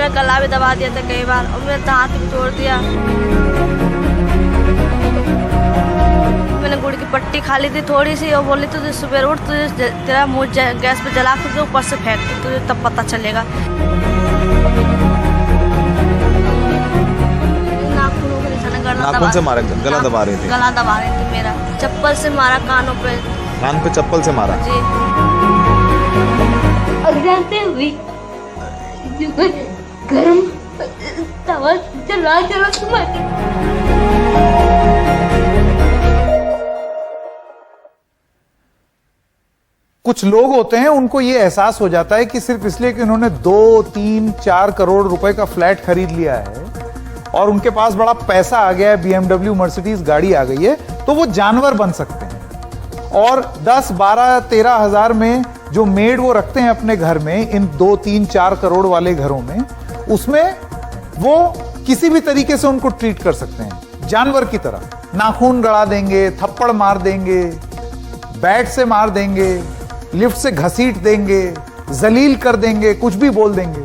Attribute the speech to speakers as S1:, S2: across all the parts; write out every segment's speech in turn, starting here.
S1: मेरा गला भी दबा दिया था कई बार और मेरा दांत भी तोड़ दिया। मैंने गुड़ की पट्टी खा ली थी थोड़ी सी और बोली तुझे सुबह उठ तुझे तेरा मुंह गैस पे जला के ऊपर से फेंक दी तुझे तब पता चलेगा।
S2: नाखून से मारा, गला दबा रही थी?
S1: गला दबा रही थी मेरा। चप्पल से मारा कानों पे।
S2: कान पे चप्पल से मारा?
S1: जी।
S3: अगरबत्ती हुई गरम तवा जला
S4: कुछ लोग होते हैं उनको ये एहसास हो जाता है कि सिर्फ इसलिए कि उन्होंने 2, 3, 4 करोड़ रुपए का फ्लैट खरीद लिया है और उनके पास बड़ा पैसा आ गया है, BMW मर्सिडीज गाड़ी आ गई है, तो वो जानवर बन सकते हैं। और 10, 12, 13 हजार में जो मेड वो रखते हैं अपने घर में, इन 2, 3, 4 करोड़ वाले घरों में, उसमें वो किसी भी तरीके से उनको ट्रीट कर सकते हैं जानवर की तरह। नाखून गड़ा देंगे, थप्पड़ मार देंगे, बैट से मार देंगे, लिफ्ट से घसीट देंगे, जलील कर देंगे, कुछ भी बोल देंगे।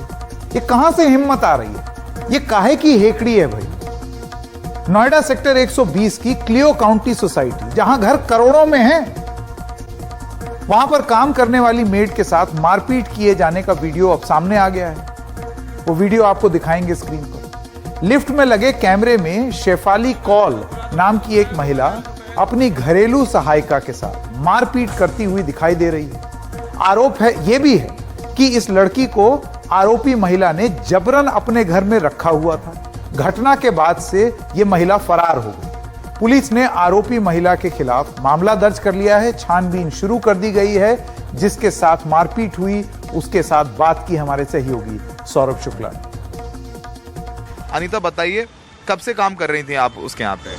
S4: ये कहां से हिम्मत आ रही है? ये काहे की हेकड़ी है भाई? नोएडा सेक्टर 120 की क्लियो काउंटी सोसाइटी, जहां घर करोड़ों में है, वहां पर काम करने वाली मेड के साथ मारपीट किए जाने का वीडियो अब सामने आ गया है। वो वीडियो आपको दिखाएंगे स्क्रीन पर। लिफ्ट में लगे कैमरे में शेफाली कौल नाम की एक महिला अपनी घरेलू सहायिका के साथ मारपीट करती हुई दिखाई दे रही है। आरोप है ये भी है कि इस लड़की को आरोपी महिला ने जबरन अपने घर में रखा हुआ था। घटना के बाद से यह महिला फरार हो गई। पुलिस ने आरोपी महिला के खिलाफ मामला दर्ज कर लिया है, छानबीन शुरू कर दी गई है। जिसके साथ मारपीट हुई उसके साथ बात की हमारे सहयोगी सौरभ शुक्ला।
S2: अनीता बताइए, कब से काम कर रही थी आप उसके यहाँ पे?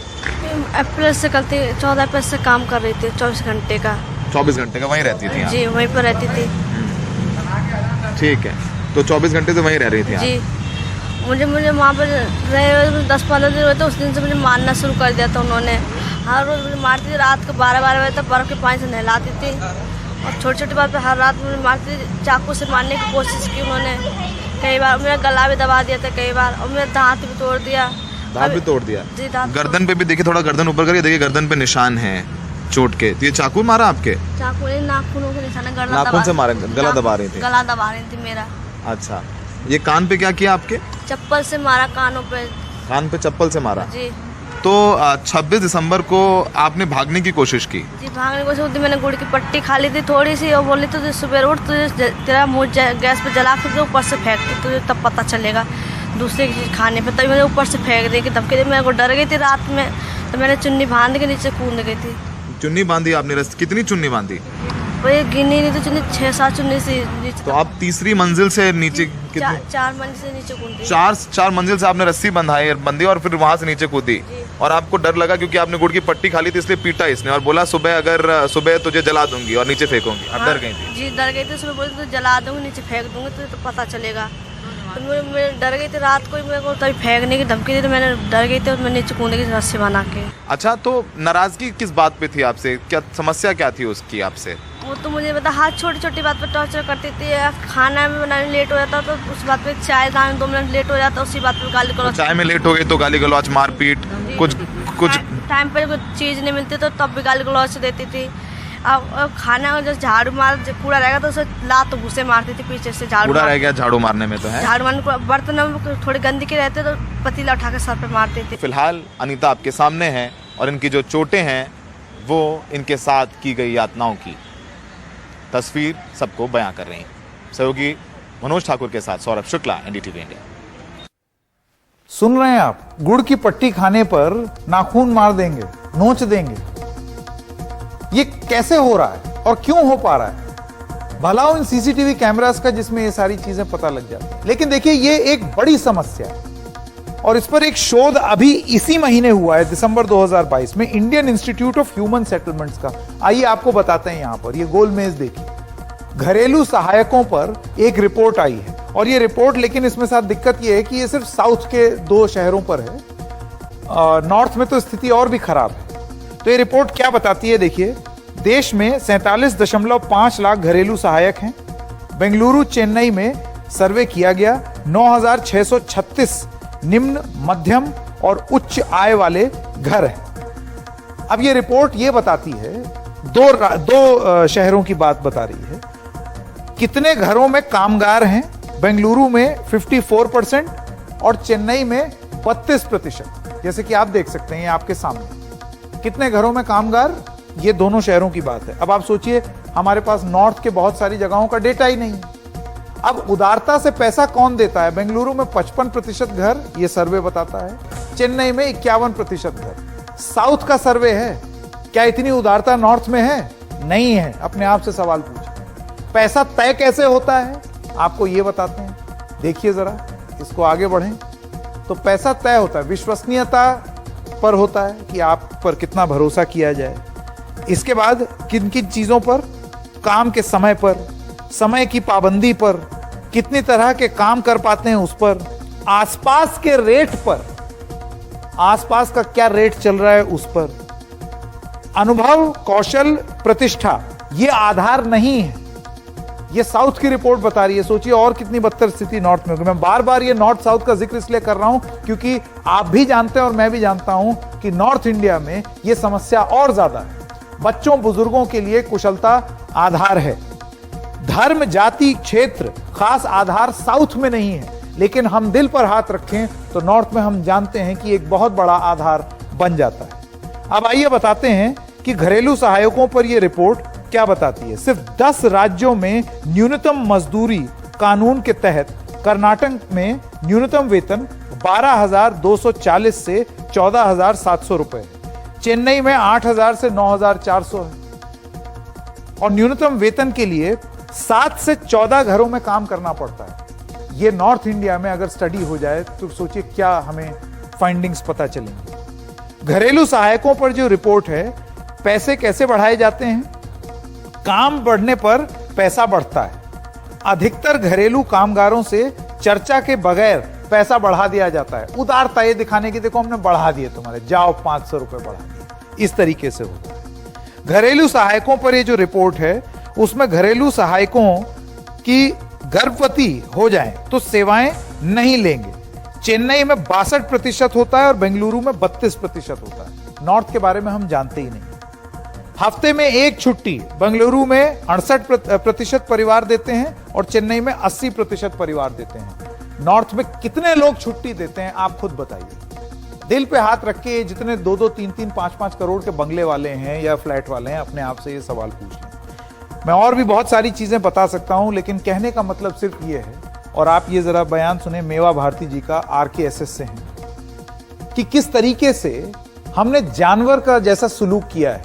S1: अप्रैल से कल 14 अप्रैल से काम कर रही थी, 24 घंटे का।
S2: 24 घंटे का वहीं रहती थी?
S1: जी वहीं पर रहती थी।
S2: ठीक है, तो 24 घंटे से वहीं रह रही थी आप?
S1: जी। मुझे वहाँ पर रहे 10-15 दिन हुए, तो उस दिन से मुझे मारना शुरू कर दिया था उन्होंने। हर रोज मुझे मारती थी, रात को 12-12 बजे तक बर्फ के पानी से नहलाती थी और छोटी-छोटी बात पे हर रात मुझे मारती थी। चाकू से मारने की कोशिश की उन्होंने कई बार। मेरा गला भी दबा दिया था कई बार और मेरा दांत भी तोड़ दिया।
S2: दांत भी तोड़ दिया?
S1: जी, दांत।
S2: गर्दन पे भी देखिए, थोड़ा गर्दन ऊपर करिए, देखिए गर्दन पे निशान है चोट के। तो ये चाकू मारा आपके?
S1: चाकू नहीं, नाखूनों के निशान।
S2: नाखून से मारा? गला दबा रही थी?
S1: गला दबा रही थी मेरा।
S2: अच्छा, ये कान पे क्या किया आपके?
S1: चप्पल से मारा कानों पे।
S2: कान पे चप्पल से मारा?
S1: जी।
S2: तो 26 दिसंबर को आपने भागने की कोशिश की?
S1: जी, भागने की कोशिश। मैंने गुड़ की पट्टी खा ली थी थोड़ी सी और बोली तुझे सुबह उठ तुझे तेरा मुंह गैस पे जला के ऊपर से फेंक दी तुझे तब पता चलेगा दूसरी चीज़ खाने पे। तभी मैंने ऊपर से फेंक दी कि धमकी दी। मेरे को डर गई थी रात में, तो मैंने चुन्नी बांध के नीचे कूद गई थी।
S2: चुन्नी बांधी आपने? कितनी चुन्नी बांधी?
S1: वही गिनी नहीं तो चुन्नी 6-7 चुन्नी से नीचे।
S2: तो आप तीसरी मंजिल से नीचे?
S1: 4 मंजिल से नीचे कूदी।
S2: 4 मंजिल से आपने रस्सी बंधी और फिर वहां से नीचे कूदी। और आपको डर लगा क्योंकि आपने गुड़ की पट्टी खा ली थी, इसलिए पीटा इसने और बोला सुबह तुझे जला दूंगी और नीचे फेंकूंगी। आप डर गई थी?
S1: जी डर गई थी। सुबह बोली तो जला दूंगी, नीचे फेंक दूंगी तो पता चलेगा। तो मैं डर गई थी रात को ही। मेरे को तभी फेंकने की धमकी दी तो मैंने डर गई थी और मैंने नीचे कूदने की रस्सी बना के।
S2: अच्छा, तो नाराजगी किस बात पे थी आपसे? क्या समस्या क्या थी उसकी आपसे?
S1: वो तो मुझे बता, हर छोटी-छोटी बात पर टॉर्चर करती थी। खाना में बनाने लेट हो जाता तो उस बात पे, चाय दाने 2 मिनट लेट हो जाता उसी बात पे गाली गलौज।
S2: चाय में लेट हो गई तो गाली गलौज, मारपीट, कुछ
S1: टाइम पर कुछ चीज़ नहीं मिलती तो तब भी गाली गलौज देती थी। अब खाना जैसे झाड़ू मार कूड़ा रहेगा तो उसे लात घुसे मारती थी पीछे से। झाड़ू
S2: कूड़ा रह गया झाड़ू मारने में तो है?
S1: झाड़ू मारने, बर्तन में थोड़ी गंदगी रहते तो पतीला उठा के सर पे मारती थी।
S2: फिलहाल अनीता आपके सामने है और इनकी जो चोटें हैं वो इनके साथ की गई यातनाओं की तस्वीर सबको बयां कर रही हैं। सहयोगी मनोज ठाकुर के साथ सौरभ शुक्ला, NDTV इंडिया।
S4: सुन रहे हैं आप? गुड़ की पट्टी खाने पर नाखून मार देंगे, नोच देंगे। ये कैसे हो रहा है और क्यों हो पा रहा है? भला इन CCTV कैमरास का जिसमें ये सारी चीजें पता लग जाती है। लेकिन देखिए, ये एक बड़ी समस्या है और इस पर एक शोध अभी इसी महीने हुआ है, दिसंबर 2022 में, Indian institute of human settlements का। आइए आपको बताते हैं। यहां पर ये गोल मेज देखिए, घरेलू सहायकों पर एक रिपोर्ट आई है और ये रिपोर्ट, लेकिन इसमें साथ दिक्कत ये है कि ये सिर्फ साउथ के 2 शहरों पर है। नॉर्थ में तो स्थिति और भी खराब है। तो ये रिपोर्ट क्या बताती है देखिए। देश में 47.5 लाख घरेलू सहायक हैं। बेंगलुरु, चेन्नई में सर्वे किया गया 9,636 निम्न, मध्यम और उच्च आय वाले घर हैं। अब ये रिपोर्ट ये बताती है, दो शहरों की बात बता रही है, कितने घरों में कामगार हैं। बेंगलुरु में 54% और चेन्नई में 32%। जैसे कि आप देख सकते हैं, ये आपके सामने कितने घरों में कामगार, ये दोनों शहरों की बात है। अब आप सोचिए, हमारे पास नॉर्थ के बहुत सारी जगहों का डेटा ही नहीं है। अब उदारता से पैसा कौन देता है? बेंगलुरु में 55% घर, ये सर्वे बताता है। चेन्नई में 51% घर। साउथ का सर्वे है। क्या इतनी उदारता नॉर्थ में है? नहीं है। अपने आप से सवाल पूछिए। पैसा तय कैसे होता है? आपको ये बताते हैं, देखिए जरा, इसको आगे बढ़ें। तो पैसा तय होता है विश्वसनीयता पर होता है कि आप पर कितना भरोसा किया जाए। इसके बाद किन किन चीजों पर? काम के समय पर, समय की पाबंदी पर, कितनी तरह के काम कर पाते हैं उस पर, आसपास के रेट पर, आसपास का क्या रेट चल रहा है उस पर, अनुभव, कौशल, प्रतिष्ठा, ये आधार नहीं है। ये साउथ की रिपोर्ट बता रही है। सोचिए और कितनी बदतर स्थिति नॉर्थ में होगी। मैं बार बार ये नॉर्थ साउथ का जिक्र इसलिए कर रहा हूं क्योंकि आप भी जानते हैं और मैं भी जानता हूं कि नॉर्थ इंडिया में ये समस्या और ज्यादा है। बच्चों बुजुर्गों के लिए कुशलता आधार है। धर्म, जाति, क्षेत्र खास आधार साउथ में नहीं है, लेकिन हम दिल पर हाथ रखें तो नॉर्थ में हम जानते हैं कि एक बहुत बड़ा आधार बन जाता है। अब आइए बताते हैं कि घरेलू सहायकों पर यह रिपोर्ट क्या बताती है। सिर्फ 10 राज्यों में न्यूनतम मजदूरी कानून के तहत कर्नाटक में न्यूनतम वेतन 12,240 से 14,700 रुपए है। चेन्नई में 8,000 से 9,400 है। और न्यूनतम वेतन के लिए 7 से 14 घरों में काम करना पड़ता है। ये नॉर्थ इंडिया में अगर स्टडी हो जाए तो सोचिए क्या हमें फाइंडिंग्स पता चलेंगी। घरेलू सहायकों पर जो रिपोर्ट है, पैसे कैसे बढ़ाए जाते हैं? काम बढ़ने पर पैसा बढ़ता है। अधिकतर घरेलू कामगारों से चर्चा के बगैर पैसा बढ़ा दिया जाता है। उदारता ये दिखाने की, देखो हमने बढ़ा दिए तुम्हारे, जाओ 500 रुपए बढ़ा दिए, इस तरीके से होता है। घरेलू सहायकों पर ये जो रिपोर्ट है, उसमें घरेलू सहायकों की गर्भवती हो जाएं तो सेवाएं नहीं लेंगे। चेन्नई में 62% होता है और बेंगलुरु में 32% होता है। नॉर्थ के बारे में हम जानते ही नहीं। हफ्ते में एक छुट्टी बेंगलुरु में 68% परिवार देते हैं और चेन्नई में 80% परिवार देते हैं। नॉर्थ में कितने लोग छुट्टी देते हैं आप खुद बताइए। दिल पे हाथ रख के जितने 2-2, 3-3, 5-5 करोड़ के बंगले वाले हैं या फ्लैट वाले हैं, अपने आप से ये सवाल पूछ लें। मैं और भी बहुत सारी चीजें बता सकता हूं, लेकिन कहने का मतलब सिर्फ ये है, और आप ये जरा बयान सुने मेवा भारती जी का, RKSS से हैं, कि किस तरीके से हमने जानवर का जैसा सुलूक किया है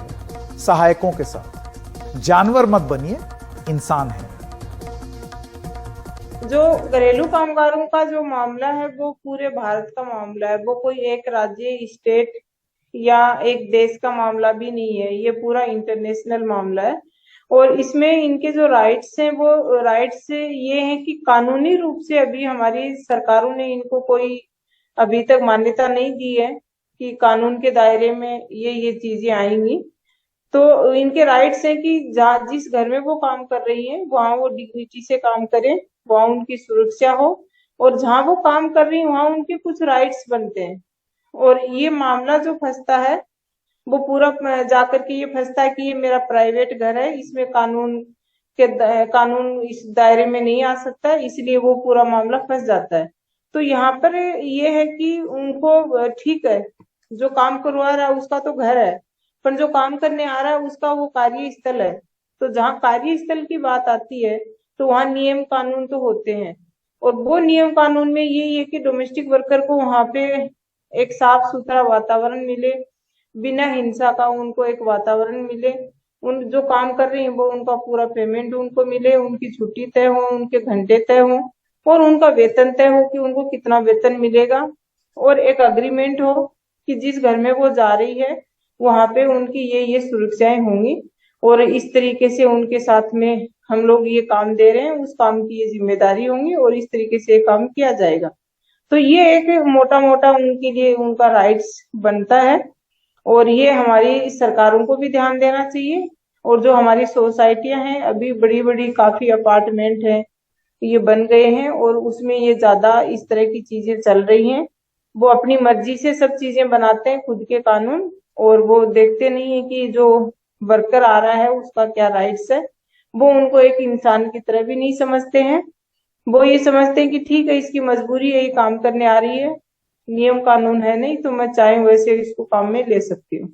S4: सहायकों के साथ। जानवर मत बनिए, इंसान है।
S5: जो घरेलू कामगारों का जो मामला है वो पूरे भारत का मामला है। वो कोई एक राज्य, स्टेट या एक देश का मामला भी नहीं है। ये पूरा इंटरनेशनल मामला है। और इसमें इनके जो राइट्स हैं, वो राइट्स ये हैं कि कानूनी रूप से अभी हमारी सरकारों ने इनको कोई अभी तक मान्यता नहीं दी है कि कानून के दायरे में ये चीजें आएंगी। तो इनके राइट्स हैं कि जिस घर में वो काम कर रही है वहां वो डिग्निटी से काम करें, वहां उनकी सुरक्षा हो, और जहां वो काम कर रही है वहां उनके कुछ राइट्स बनते हैं। और ये मामला जो फंसता है वो पूरा जाकर के ये फंसता है कि ये मेरा प्राइवेट घर है, इसमें कानून इस दायरे में नहीं आ सकता, इसलिए वो पूरा मामला फंस जाता है। तो यहाँ पर ये है कि उनको ठीक है, जो काम करवा रहा है उसका तो घर है, पर जो काम करने आ रहा है उसका वो कार्यस्थल है। तो जहाँ कार्यस्थल की बात आती है तो वहाँ नियम कानून तो होते हैं, और वो नियम कानून में ये है कि डोमेस्टिक वर्कर को वहाँ पे एक साफ सुथरा वातावरण मिले, बिना हिंसा का उनको एक वातावरण मिले, उन जो काम कर रही है वो उनका पूरा पेमेंट उनको मिले, उनकी छुट्टी तय हो, उनके घंटे तय हो, और उनका वेतन तय हो कि उनको कितना वेतन मिलेगा, और एक अग्रीमेंट हो कि जिस घर में वो जा रही है वहां पे उनकी ये सुरक्षाएं होंगी, और इस तरीके से उनके साथ में हम लोग ये काम दे रहे हैं, उस काम की ये जिम्मेदारी होंगी, और इस तरीके से काम किया जाएगा। तो ये एक मोटा मोटा उनके लिए उनका राइट्स बनता है, और ये हमारी सरकारों को भी ध्यान देना चाहिए। और जो हमारी सोसाइटियां हैं, अभी बड़ी बड़ी काफी अपार्टमेंट हैं, ये बन गए हैं और उसमें ये ज्यादा इस तरह की चीजें चल रही हैं। वो अपनी मर्जी से सब चीजें बनाते हैं, खुद के कानून, और वो देखते नहीं है कि जो वर्कर आ रहा है उसका क्या राइट्स है। वो उनको एक इंसान की तरह भी नहीं समझते हैं। वो ये समझते हैं कि ठीक है, इसकी मजबूरी है, ये काम करने आ रही है, नियम कानून है नहीं तो मैं चाहे वैसे इसको काम में ले सकती हूँ।